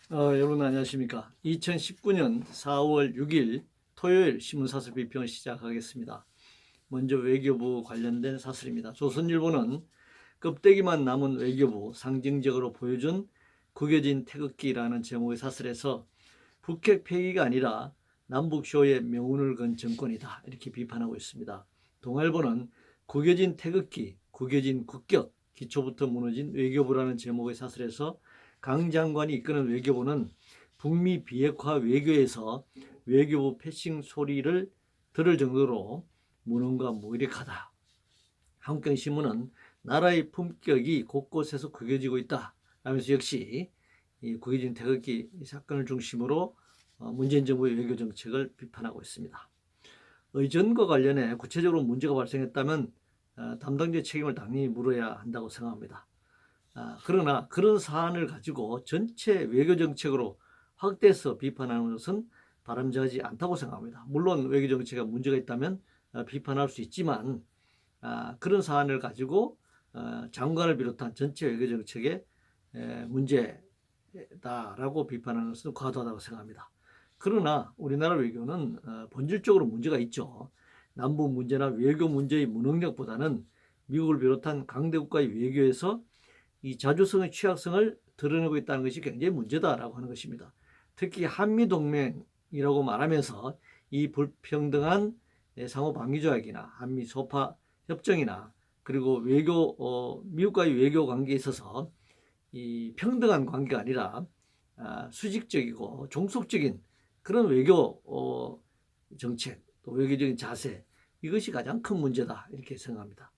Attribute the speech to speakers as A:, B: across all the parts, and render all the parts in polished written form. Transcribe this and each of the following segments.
A: 여러분 안녕하십니까. 2019년 4월 6일 토요일 신문사설 비평을 시작하겠습니다. 먼저 외교부 관련된 사설입니다. 조선일보는 껍데기만 남은 외교부 상징적으로 보여준 구겨진 태극기라는 제목의 사설에서 북핵 폐기가 아니라 남북쇼의 명운을 건 정권이다 이렇게 비판하고 있습니다. 동아일보는 구겨진 태극기, 구겨진 국격, 기초부터 무너진 외교부라는 제목의 사설에서 강 장관이 이끄는 외교부는 북미 비핵화 외교에서 외교부 패싱 소리를 들을 정도로 무능과 무기력하다. 한국경신문은 나라의 품격이 곳곳에서 구겨지고 있다 라면서 역시 이 구겨진 태극기 사건을 중심으로 문재인 정부의 외교 정책을 비판하고 있습니다. 의전과 관련해 구체적으로 문제가 발생했다면 담당자의 책임을 당연히 물어야 한다고 생각합니다. 그러나 그런 사안을 가지고 전체 외교 정책으로 확대해서 비판하는 것은 바람직하지 않다고 생각합니다. 물론 외교 정책에 문제가 있다면 비판할 수 있지만 그런 사안을 가지고 장관을 비롯한 전체 외교 정책에 문제다라고 비판하는 것은 과도하다고 생각합니다. 그러나 우리나라 외교는 본질적으로 문제가 있죠. 남북 문제나 외교 문제의 무능력보다는 미국을 비롯한 강대국가의 외교에서 이 자주성의 취약성을 드러내고 있다는 것이 굉장히 문제다라고 하는 것입니다. 특히 한미동맹이라고 말하면서 이 불평등한 상호 방위조약이나 한미 소파 협정이나 그리고 미국과의 외교 관계에 있어서 이 평등한 관계가 아니라 수직적이고 종속적인 그런 외교 정책, 또 외교적인 자세, 이것이 가장 큰 문제다 이렇게 생각합니다.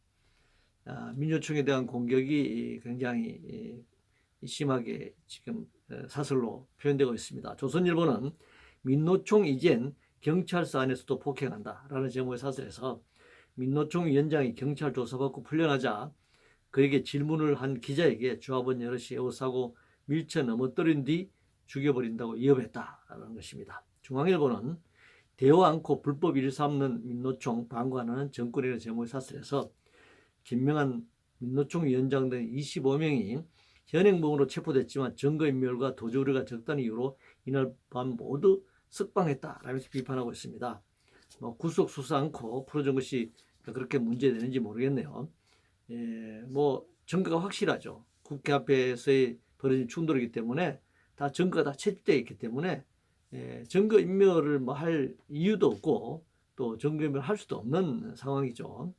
A: 민주총에 대한 공격이 굉장히 심하게 지금 사설로 표현되고 있습니다. 조선일보는 민노총 이젠 경찰서 안에서도 폭행한다라는 제목의 사설에서 민노총 위원장이 경찰 조사받고 풀려나자 그에게 질문을 한 기자에게 조합원 여럿이 에워싸고 밀쳐 넘어뜨린 뒤 죽여버린다고 위협했다라는 것입니다. 중앙일보는 대화 않고 불법 일삼는 민노총 방관하는 정권이라는 제목의 사설에서 김명한 민노총 위원장 등 25명이 현행범으로 체포됐지만 증거인멸과 도주 우려가 적다는 이유로 이날 밤 모두 석방했다라면서 비판하고 있습니다. 구속 수사 않고 풀어준 것이 그렇게 문제되는지 모르겠네요. 증거가 확실하죠. 국회 앞에서의 벌어진 충돌이기 때문에 다 증거가 다 채집되어 있기 때문에 증거인멸을 할 이유도 없고 또 증거인멸을 할 수도 없는 상황이죠.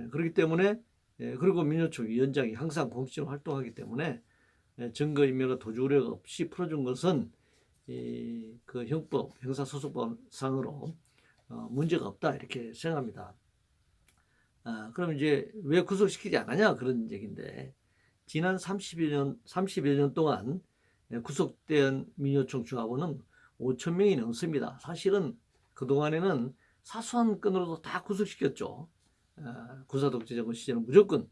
A: 그렇기 때문에 그리고 민노총 위원장이 항상 공식적으로 활동하기 때문에 증거인멸과 도주 우려가 없이 풀어준 것은 그 형법, 형사소송법상으로 문제가 없다 이렇게 생각합니다. 그럼 이제 왜 구속시키지 않았냐 그런 얘기인데 지난 30여 년 동안 구속된 민노총 조합원은 5천 명이 넘습니다. 사실은 그동안에는 사소한 건으로도 다 구속시켰죠. 군사독재정권 시절은 무조건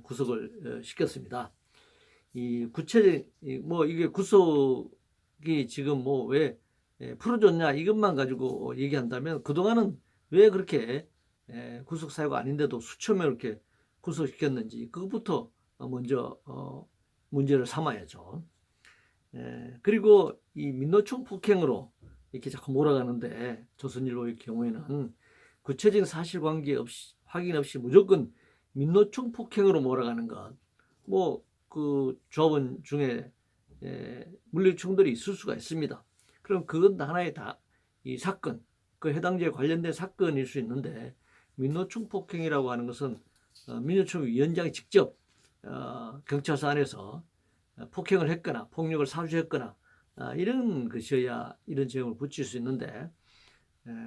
A: 구속을 시켰습니다. 이 구체적 이게 구속이 지금 왜 풀어줬냐 이것만 가지고 얘기한다면 그동안은 왜 그렇게 구속 사유가 아닌데도 수천 명 이렇게 구속시켰는지 그것부터 먼저 문제를 삼아야죠. 그리고 이 민노총 폭행으로 이렇게 자꾸 몰아가는데 조선일보의 경우에는 구체적인 사실관계 없이 확인 없이 무조건 민노총 폭행으로 몰아가는 것, 그 조합원 중에 물리 충돌이 있을 수가 있습니다. 그럼 그건 하나의 이 사건, 그 해당자에 관련된 사건일 수 있는데 민노총 폭행이라고 하는 것은 민노총 위원장이 직접 경찰서 안에서 폭행을 했거나 폭력을 사주했거나 이런 것이어야 이런 제형을 붙일 수 있는데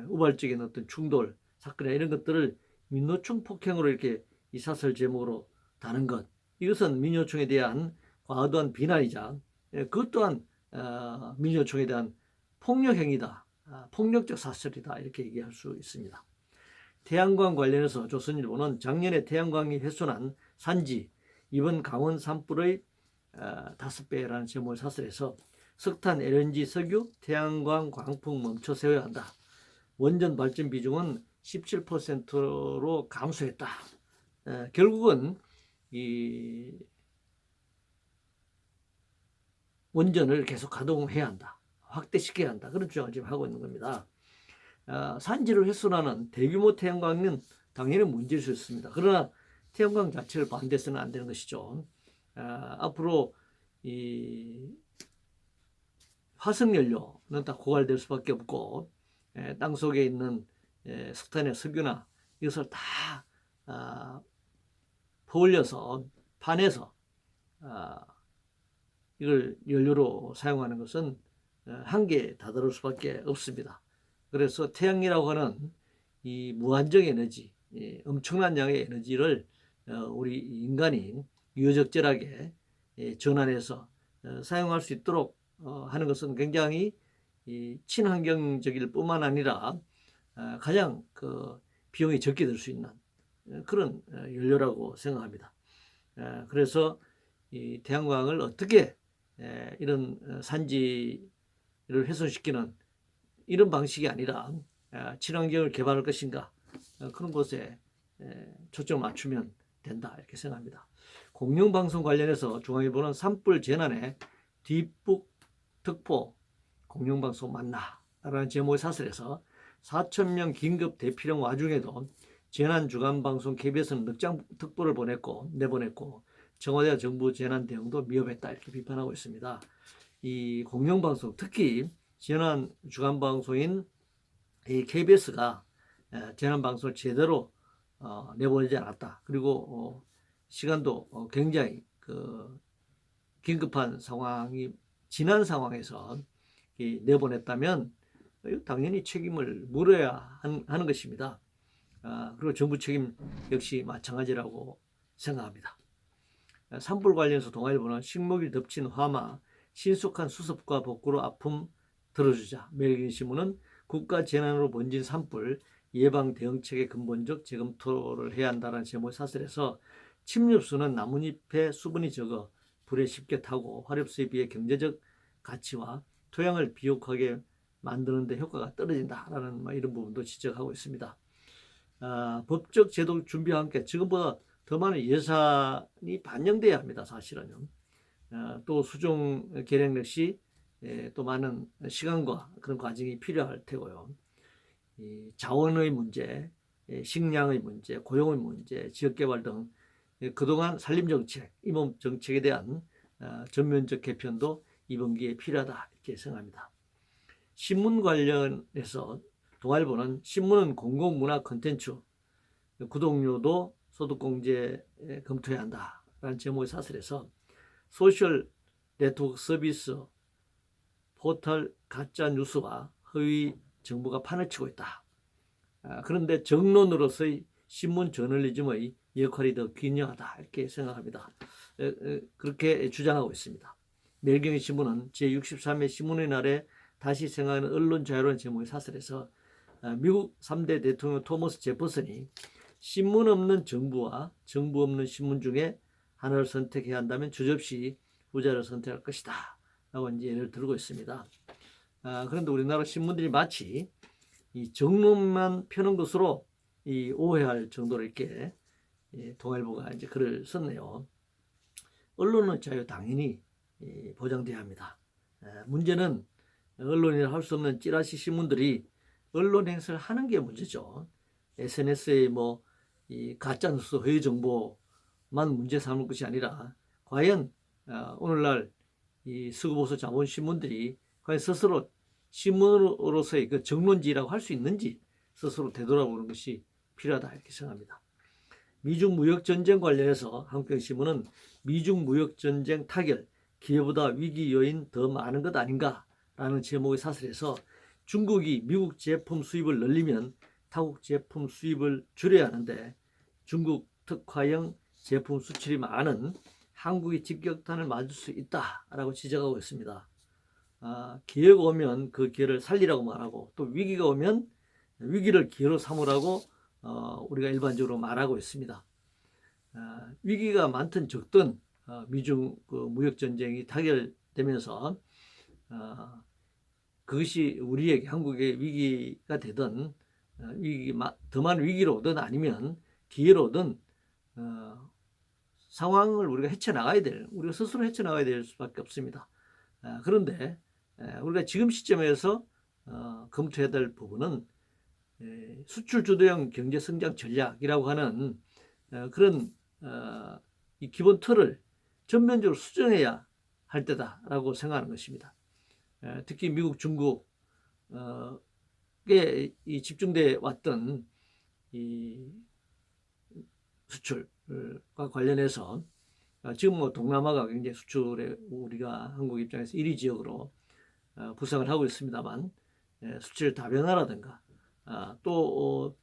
A: 우발적인 어떤 충돌 사건이나 이런 것들을 민노총 폭행으로 이렇게 이 사설 제목으로 다는 것, 이것은 민노총에 대한 과도한 비난이자 그것 또한 민노총에 대한 폭력 행위다, 폭력적 사설이다 이렇게 얘기할 수 있습니다. 태양광 관련해서 조선일보는 작년에 태양광이 훼손한 산지 이번 강원 산불의 5배라는 제목을 사설해서 석탄, LNG, 석유, 태양광, 광풍 멈춰 세워야 한다. 원전 발전 비중은 17%로 감소했다. 결국은 이 원전을 계속 가동해야 한다. 확대시켜야 한다. 그런 주장을 지금 하고 있는 겁니다. 산지를 훼손하는 대규모 태양광은 당연히 문제일 수 있습니다. 그러나 태양광 자체를 반대해서는 안 되는 것이죠. 앞으로 이 화석연료는 다 고갈될 수밖에 없고 땅 속에 있는 석탄의 석유나 이것을 다 퍼올려서 판에서 이걸 연료로 사용하는 것은 한계에 다다를 수밖에 없습니다. 그래서 태양이라고 하는 이 무한정 에너지, 엄청난 양의 에너지를 우리 인간이 유효적절하게 전환해서 사용할 수 있도록 하는 것은 굉장히 친환경적일 뿐만 아니라 가장 그 비용이 적게 들 수 있는 그런 연료라고 생각합니다. 그래서 이 태양광을 어떻게 이런 산지를 훼손시키는 이런 방식이 아니라 친환경을 개발할 것인가 그런 것에 초점을 맞추면 된다 이렇게 생각합니다. 공영방송 관련해서 중앙일보는 산불 재난에 뒷북 특보 공영방송 맞나? 라는 제목의 사설에서 4,000명 긴급 대피령 와중에도 재난주간방송 KBS는 늑장 특보를 내보냈고 청와대와 정부 재난 대응도 미흡했다 이렇게 비판하고 있습니다. 이 공영방송 특히 재난주간방송인 이 KBS가 재난방송을 제대로 내보내지 않았다. 그리고 시간도 굉장히 그 긴급한 상황이 지난 상황에서 내보냈다면 당연히 책임을 물어야 하는 것입니다. 그리고 정부 책임 역시 마찬가지라고 생각합니다. 산불 관련해서 동아일보는 식목일 덮친 화마 신속한 수습과 복구로 아픔 들어주자. 매일신문은 국가재난으로 번진 산불 예방 대응책의 근본적 재검토를 해야 한다는 제목의 사설에서 침엽수는 나뭇잎에 수분이 적어 불에 쉽게 타고 화력수에 비해 경제적 가치와 토양을 비옥하게 만드는 데 효과가 떨어진다라는 이런 부분도 지적하고 있습니다. 법적 제도 준비와 함께 지금보다 더 많은 예산이 반영돼야 합니다. 사실은요. 또 수종 계량 역시 또 많은 시간과 그런 과정이 필요할 테고요. 이 자원의 문제, 식량의 문제, 고용의 문제, 지역개발 등 그동안 산림정책, 임업정책에 대한 전면적 개편도 이번 기회에 필요하다 이렇게 생각합니다. 신문 관련해서 동아일보는 신문은 공공문화 콘텐츠, 구독료도 소득공제 검토해야 한다라는 제목의 사설에서 소셜 네트워크 서비스 포털 가짜 뉴스와 허위 정보가 판을 치고 있다. 그런데 정론으로서의 신문 저널리즘의 역할이 더 귀중하다 이렇게 생각합니다. 그렇게 주장하고 있습니다. 매일경제 신문은 제63회 신문의 날에 다시 생각하는 언론 자유라는 제목의 사설에서 미국 3대 대통령 토머스 제퍼슨이 신문 없는 정부와 정부 없는 신문 중에 하나를 선택해야 한다면 주저없이 후자를 선택할 것이다 라고 이제 예를 들고 있습니다. 그런데 우리나라 신문들이 마치 이 정론만 펴는 것으로 이 오해할 정도로 이렇게 동아일보가 이제 글을 썼네요. 언론의 자유 당연히 보장돼야 합니다. 문제는 언론이라 할 수 없는 찌라시 신문들이 언론 행사를 하는 게 문제죠. SNS에 이 가짜 뉴스, 허위 정보만 문제 삼을 것이 아니라 과연 오늘날 이 서구보수 자본 신문들이 과연 스스로 신문으로서의 그 정론지라고 할 수 있는지 스스로 되돌아보는 것이 필요하다 이렇게 생각합니다. 미중 무역전쟁 관련해서 한국경신문은 미중 무역전쟁 타결 기회보다 위기 요인 더 많은 것 아닌가라는 제목의 사설에서 중국이 미국 제품 수입을 늘리면 타국 제품 수입을 줄여야 하는데 중국 특화형 제품 수출이 많은 한국이 직격탄을 맞을 수 있다라고 지적하고 있습니다. 기회가 오면 그 기회를 살리라고 말하고 또 위기가 오면 위기를 기회로 삼으라고 우리가 일반적으로 말하고 있습니다. 위기가 많든 적든 미중 그 무역전쟁이 타결되면서 그것이 우리에게 한국의 위기가 되든 더 많은 위기로 오든 아니면 기회로 오든 상황을 우리가 우리가 스스로 헤쳐나가야 될 수밖에 없습니다. 그런데 우리가 지금 시점에서 검토해야 될 부분은 수출 주도형 경제 성장 전략이라고 하는 그런 이 기본 틀을 전면적으로 수정해야 할 때다라고 생각하는 것입니다. 특히 미국, 중국에 이 집중돼 왔던 이 수출과 관련해서 지금 뭐 동남아가 굉장히 수출에 우리가 한국 입장에서 1위 지역으로 부상을 하고 있습니다만 수출 다변화라든가 또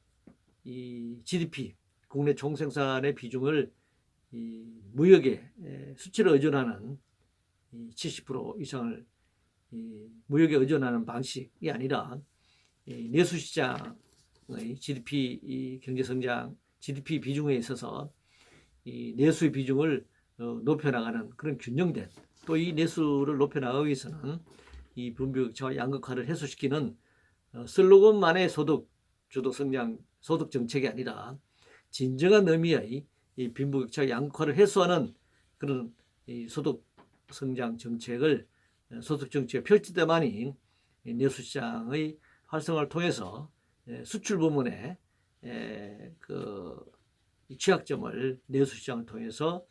A: 이 GDP 국내 총생산의 비중을 이 무역에 수출에 의존하는 70% 이상을 이 무역에 의존하는 방식이 아니라 내수시장의 GDP 이 경제성장 GDP 비중에 있어서 이 내수의 비중을 높여나가는 그런 균형된 또 이 내수를 높여나가기 위해서는 이 빈부격차와 양극화를 해소시키는 슬로건만의 소득 주도 성장 소득 정책이 아니라 진정한 의미의 이 빈부격차 양극화를 해소하는 그런 이 소득 성장 정책을 소득 정책에 펼칠 때만이 내수시장의 활성화를 통해서 수출 부문의 그 취약점을 내수시장을 통해서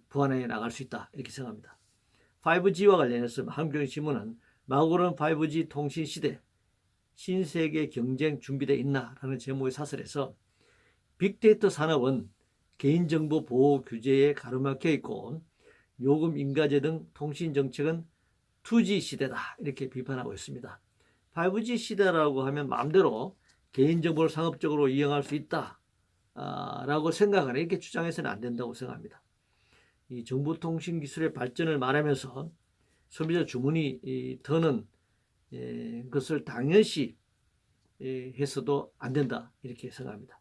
A: 보완해 나갈 수 있다 이렇게 생각합니다. 5G와 관련해서 한국경제신문은 마구로는 5G 통신 시대 신세계 경쟁 준비되어 있나라는 제목의 사설에서 빅데이터 산업은 개인정보 보호 규제에 가로막혀 있고 요금 인가제 등 통신 정책은 2G 시대다 이렇게 비판하고 있습니다. 5G 시대라고 하면 마음대로 개인정보를 상업적으로 이용할 수 있다 라고 생각하는 이렇게 주장해서는 안 된다고 생각합니다. 이 정보통신 기술의 발전을 말하면서 소비자 주문이 더는 것을 당연시 해서도 안 된다 이렇게 생각합니다.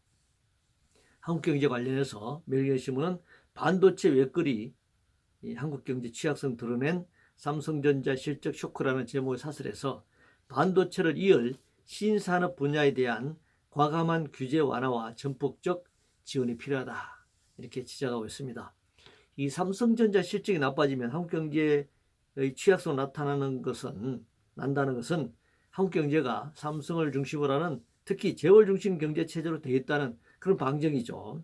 A: 한국경제 관련해서 매일경제신문은 반도체 외거리 한국경제 취약성 드러낸 삼성전자 실적 쇼크라는 제목의 사설에서 반도체를 이을 신산업 분야에 대한 과감한 규제 완화와 전폭적 지원이 필요하다 이렇게 지적하고 있습니다. 이 삼성전자 실적이 나빠지면 한국경제의 취약성 난다는 것은 한국경제가 삼성을 중심으로 하는 특히 재벌 중심 경제 체제로 되어 있다는 그런 방증이죠.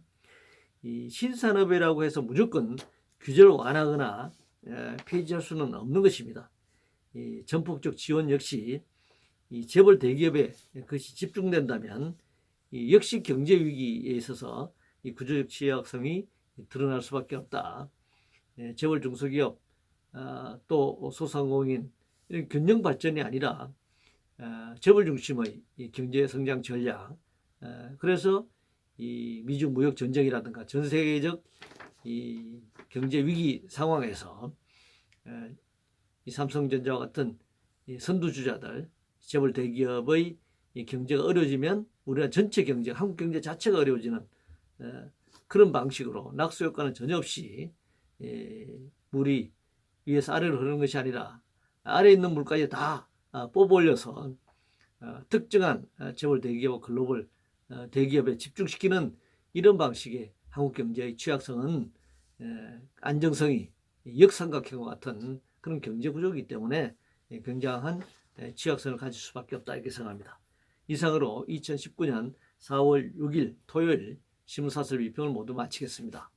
A: 이 신산업이라고 해서 무조건 규제를 완화하거나 폐지할 수는 없는 것입니다. 이 전폭적 지원 역시 이 재벌 대기업에 그것이 집중된다면 이 역시 경제 위기에 있어서 이 구조적 취약성이 드러날 수밖에 없다. 재벌 중소기업 또 소상공인 이런 균형 발전이 아니라 재벌 중심의 이 경제 성장 전략 그래서 이 미중 무역 전쟁이라든가 전 세계적 이 경제 위기 상황에서 이 삼성전자와 같은 이 선두주자들 재벌 대기업의 이 경제가 어려워지면 우리나라 전체 경제, 한국 경제 자체가 어려워지는 그런 방식으로 낙수 효과는 전혀 없이 물이 위에서 아래로 흐르는 것이 아니라 아래에 있는 물까지 다 뽑아 올려서 특정한 재벌 대기업과 글로벌 대기업에 집중시키는 이런 방식의 한국 경제의 취약성은 안정성이 역삼각형과 같은 그런 경제 구조이기 때문에 굉장한 취약성을 가질 수밖에 없다 이렇게 생각합니다. 이상으로 2019년 4월 6일 토요일 신문사설 비평을 모두 마치겠습니다.